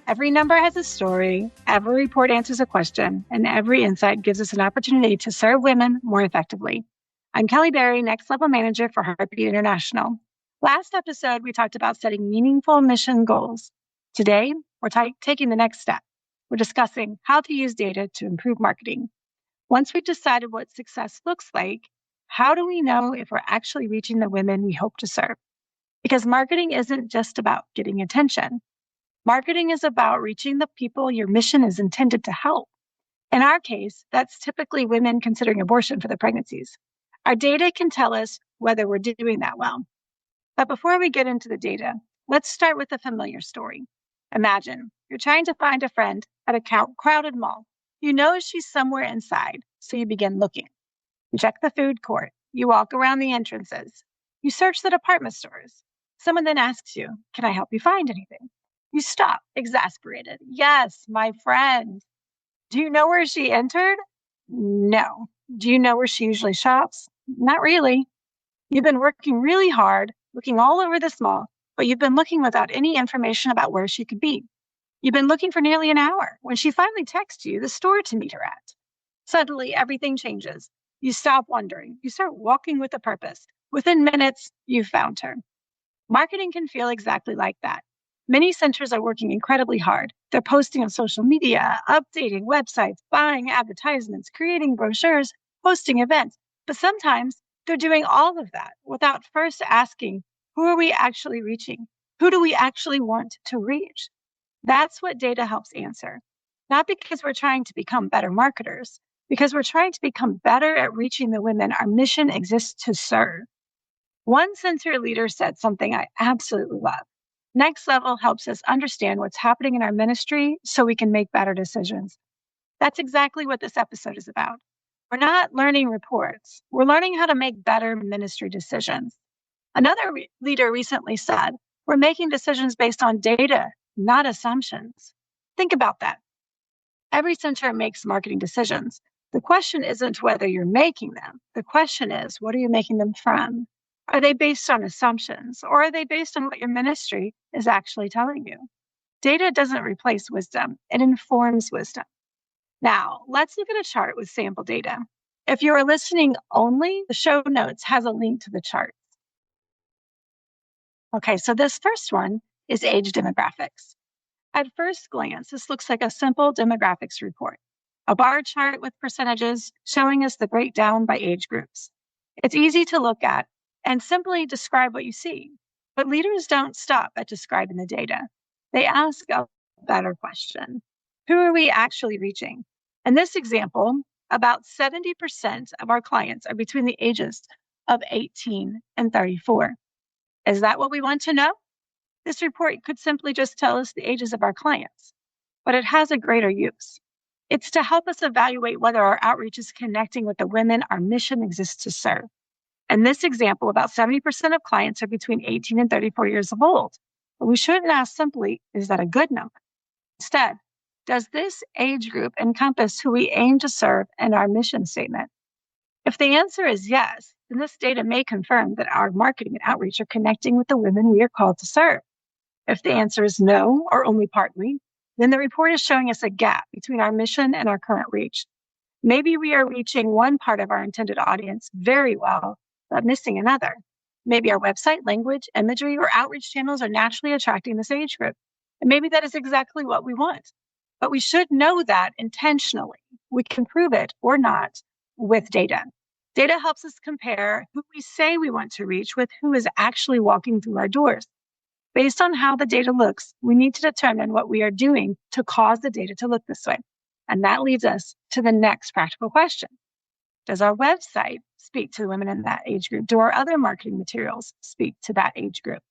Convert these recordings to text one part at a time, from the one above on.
Every number has a story, every report answers a question, and every insight gives us an opportunity to serve women more effectively. I'm Kelly Berry, Next Level Manager for Heartbeat International. Last episode, we talked about setting meaningful mission goals. Today, we're taking the next step. We're discussing how to use data to improve marketing. Once we've decided what success looks like, how do we know if we're actually reaching the women we hope to serve? Because marketing isn't just about getting attention. Marketing is about reaching the people your mission is intended to help. In our case, that's typically women considering abortion for their pregnancies. Our data can tell us whether we're doing that well. But before we get into the data, let's start with a familiar story. Imagine you're trying to find a friend at a crowded mall. You know she's somewhere inside, so you begin looking. You check the food court. You walk around the entrances. You search the department stores. Someone then asks you, "Can I help you find anything?" You stop, exasperated. "Yes, my friend." Do you know where she entered? No. Do you know where she usually shops? Not really. You've been working really hard, looking all over this mall, but you've been looking without any information about where she could be. You've been looking for nearly an hour when she finally texts you the store to meet her at. Suddenly, everything changes. You stop wondering. You start walking with a purpose. Within minutes, you've found her. Marketing can feel exactly like that. Many centers are working incredibly hard. They're posting on social media, updating websites, buying advertisements, creating brochures, hosting events. But sometimes they're doing all of that without first asking, who are we actually reaching? Who do we actually want to reach? That's what data helps answer. Not because we're trying to become better marketers, because we're trying to become better at reaching the women our mission exists to serve. One center leader said something I absolutely love. Next Level helps us understand what's happening in our ministry so we can make better decisions. That's exactly what this episode is about. We're not learning reports. We're learning how to make better ministry decisions. Another leader recently said, we're making decisions based on data, not assumptions. Think about that. Every center makes marketing decisions. The question isn't whether you're making them. The question is, what are you making them from? Are they based on assumptions, or are they based on what your ministry is actually telling you? Data doesn't replace wisdom. It informs wisdom. Now, let's look at a chart with sample data. If you are listening only, the show notes has a link to the chart. Okay, so this first one is age demographics. At first glance, this looks like a simple demographics report, a bar chart with percentages showing us the breakdown by age groups. It's easy to look at and simply describe what you see. But leaders don't stop at describing the data. They ask a better question. Who are we actually reaching? In this example, about 70% of our clients are between the ages of 18 and 34. Is that what we want to know? This report could simply just tell us the ages of our clients, but it has a greater use. It's to help us evaluate whether our outreach is connecting with the women our mission exists to serve. In this example, about 70% of clients are between 18 and 34 years old. But we shouldn't ask simply, is that a good number? Instead, does this age group encompass who we aim to serve in our mission statement? If the answer is yes, then this data may confirm that our marketing and outreach are connecting with the women we are called to serve. If the answer is no, or only partly, then the report is showing us a gap between our mission and our current reach. Maybe we are reaching one part of our intended audience very well, but missing another. Maybe our website, language, imagery, or outreach channels are naturally attracting this age group. And maybe that is exactly what we want. But we should know that intentionally. We can prove it or not with data. Data helps us compare who we say we want to reach with who is actually walking through our doors. Based on how the data looks, we need to determine what we are doing to cause the data to look this way. And that leads us to the next practical question. Does our website speak to the women in that age group? Do our other marketing materials speak to that age group?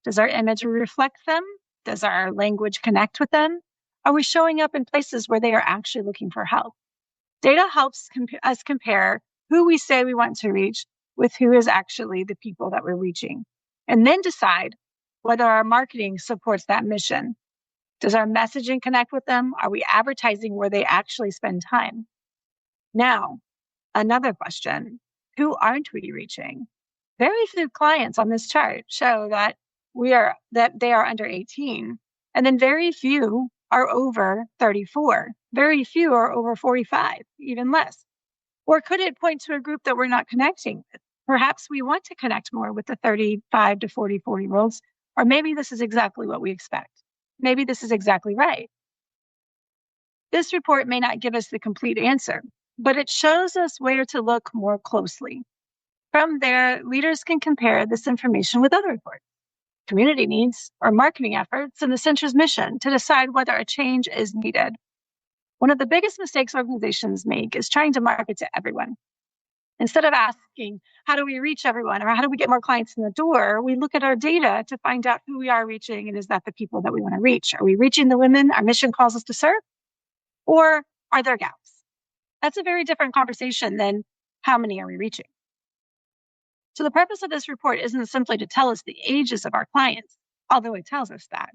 Does our imagery reflect them? Does our language connect with them? Are we showing up in places where they are actually looking for help? Data helps us compare who we say we want to reach with who is actually the people that we're reaching, and then decide whether our marketing supports that mission. Does our messaging connect with them? Are we advertising where they actually spend time? Now, another question, who aren't we reaching? Very few clients on this chart show that they are under 18, and then very few are over 34. Very few are over 45, even less. Or could it point to a group that we're not connecting with? Perhaps we want to connect more with the 35 to 44-year-olds, or maybe this is exactly what we expect. Maybe this is exactly right. This report may not give us the complete answer, but it shows us where to look more closely. From there, leaders can compare this information with other reports, community needs, or marketing efforts in the center's mission to decide whether a change is needed. One of the biggest mistakes organizations make is trying to market to everyone. Instead of asking, how do we reach everyone, or how do we get more clients in the door, we look at our data to find out who we are reaching, and is that the people that we want to reach? Are we reaching the women our mission calls us to serve? Or are there gaps? That's a very different conversation than how many are we reaching? So the purpose of this report isn't simply to tell us the ages of our clients, although it tells us that.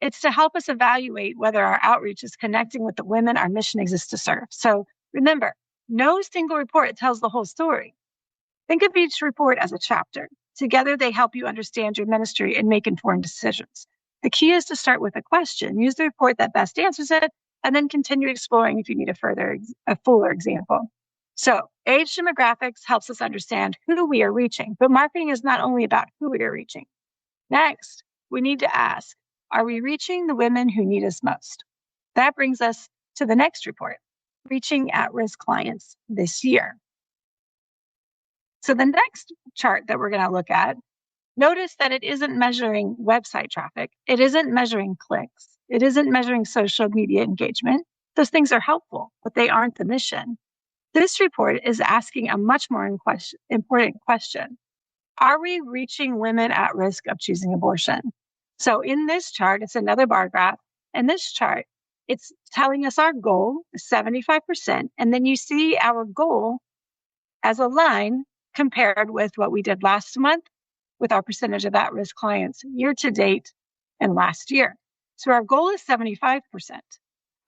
It's to help us evaluate whether our outreach is connecting with the women our mission exists to serve. So remember, no single report tells the whole story. Think of each report as a chapter. Together, they help you understand your ministry and make informed decisions. The key is to start with a question, use the report that best answers it, and then continue exploring if you need a fuller example. So age demographics helps us understand who we are reaching, but marketing is not only about who we are reaching. Next, we need to ask, are we reaching the women who need us most? That brings us to the next report, reaching at-risk clients this year. So the next chart that we're going to look at, notice that it isn't measuring website traffic. It isn't measuring clicks. It isn't measuring social media engagement. Those things are helpful, but they aren't the mission. This report is asking a much more important question. Are we reaching women at risk of choosing abortion? So in this chart, it's another bar graph. In this chart, it's telling us our goal is 75%. And then you see our goal as a line compared with what we did last month with our percentage of at-risk clients year to date and last year. So our goal is 75%.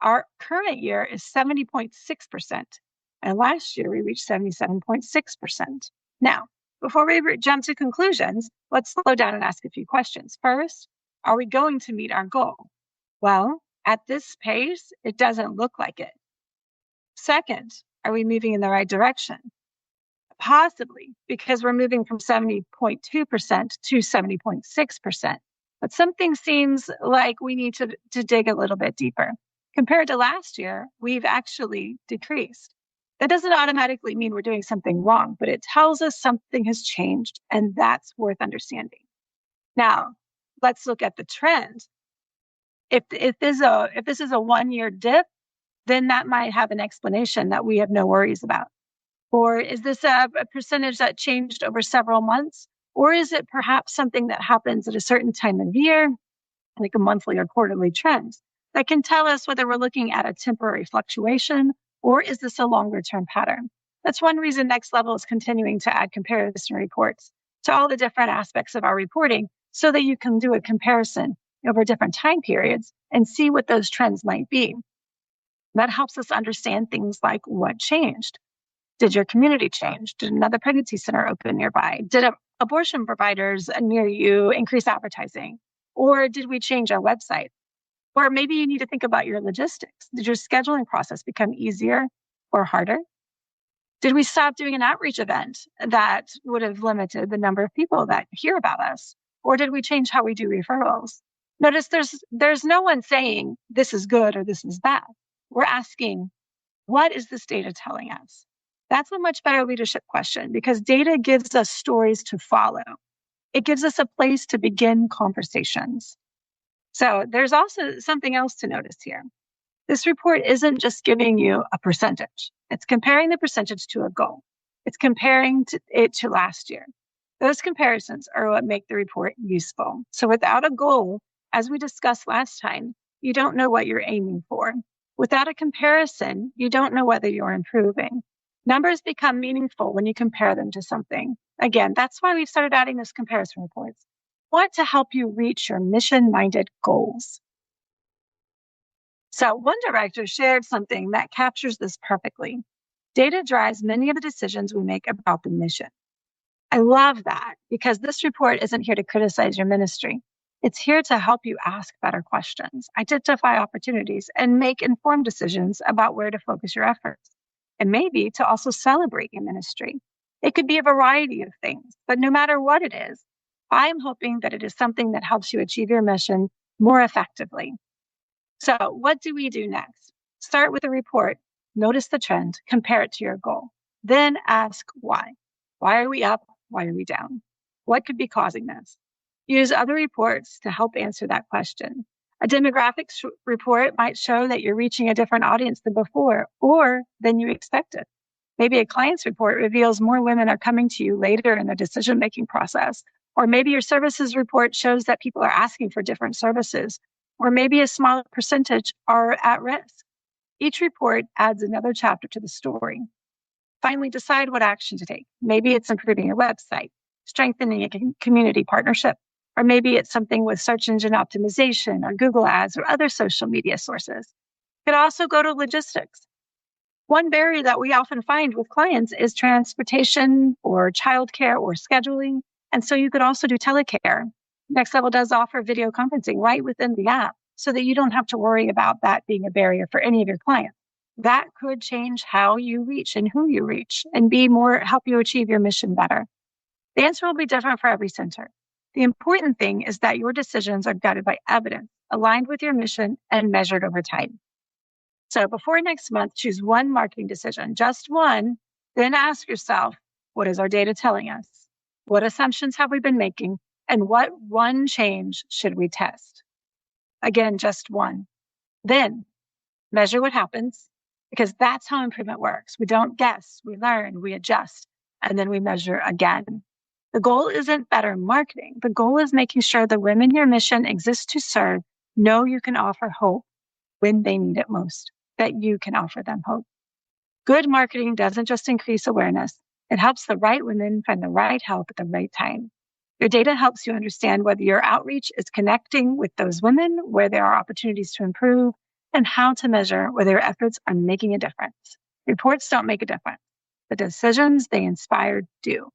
Our current year is 70.6%. And last year we reached 77.6%. Now, before we jump to conclusions, let's slow down and ask a few questions. First, are we going to meet our goal? Well, at this pace, it doesn't look like it. Second, are we moving in the right direction? Possibly, because we're moving from 70.2% to 70.6%. But something seems like we need to dig a little bit deeper. Compared to last year, we've actually decreased. That doesn't automatically mean we're doing something wrong, but it tells us something has changed, and that's worth understanding. Now, let's look at the trend. If this is a 1-year dip, then that might have an explanation that we have no worries about. Or is this a percentage that changed over several months? Or is it perhaps something that happens at a certain time of year, like a monthly or quarterly trend, that can tell us whether we're looking at a temporary fluctuation, or is this a longer-term pattern? That's one reason Next Level is continuing to add comparison reports to all the different aspects of our reporting so that you can do a comparison over different time periods and see what those trends might be. That helps us understand things like what changed. Did your community change? Did another pregnancy center open nearby? Did abortion providers near you increase advertising? Or did we change our website? Or maybe you need to think about your logistics. Did your scheduling process become easier or harder? Did we stop doing an outreach event that would have limited the number of people that hear about us? Or did we change how we do referrals? Notice there's no one saying this is good or this is bad. We're asking, what is this data telling us? That's a much better leadership question because data gives us stories to follow. It gives us a place to begin conversations. So there's also something else to notice here. This report isn't just giving you a percentage. It's comparing the percentage to a goal. It's comparing it to last year. Those comparisons are what make the report useful. So without a goal, as we discussed last time, you don't know what you're aiming for. Without a comparison, you don't know whether you're improving. Numbers become meaningful when you compare them to something. Again, that's why we've started adding those comparison reports. Want to help you reach your mission-minded goals. So one director shared something that captures this perfectly. Data drives many of the decisions we make about the mission. I love that because this report isn't here to criticize your ministry. It's here to help you ask better questions, identify opportunities, and make informed decisions about where to focus your efforts. And maybe to also celebrate your ministry. It could be a variety of things, but no matter what it is, I'm hoping that it is something that helps you achieve your mission more effectively. So, what do we do next? Start with a report, notice the trend, compare it to your goal. Then ask why. Why are we up? Why are we down? What could be causing this? Use other reports to help answer that question. A demographics report might show that you're reaching a different audience than before or than you expected. Maybe a client's report reveals more women are coming to you later in the decision-making process. Or maybe your services report shows that people are asking for different services. Or maybe a smaller percentage are at risk. Each report adds another chapter to the story. Finally, decide what action to take. Maybe it's improving your website, strengthening a community partnership, or maybe it's something with search engine optimization or Google Ads or other social media sources. You could also go to logistics. One barrier that we often find with clients is transportation or childcare or scheduling. And so you could also do telecare. Next Level does offer video conferencing right within the app so that you don't have to worry about that being a barrier for any of your clients. That could change how you reach and who you reach and help you achieve your mission better. The answer will be different for every center. The important thing is that your decisions are guided by evidence, aligned with your mission, and measured over time. So before next month, choose one marketing decision, just one, then ask yourself, what is our data telling us? What assumptions have we been making? And what one change should we test? Again, just one. Then measure what happens, because that's how improvement works. We don't guess, we learn, we adjust, and then we measure again. The goal isn't better marketing. The goal is making sure the women your mission exists to serve know you can offer hope when they need it most, that you can offer them hope. Good marketing doesn't just increase awareness. It helps the right women find the right help at the right time. Your data helps you understand whether your outreach is connecting with those women, where there are opportunities to improve, and how to measure whether your efforts are making a difference. Reports don't make a difference. The decisions they inspire do.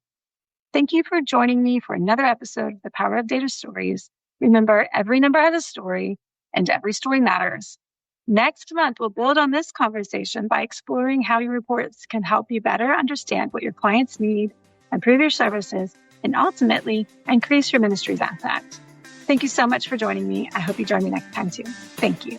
Thank you for joining me for another episode of The Power of Data Stories. Remember, every number has a story, and every story matters. Next month, we'll build on this conversation by exploring how your reports can help you better understand what your clients need, improve your services, and ultimately increase your ministry's impact. Thank you so much for joining me. I hope you join me next time too. Thank you.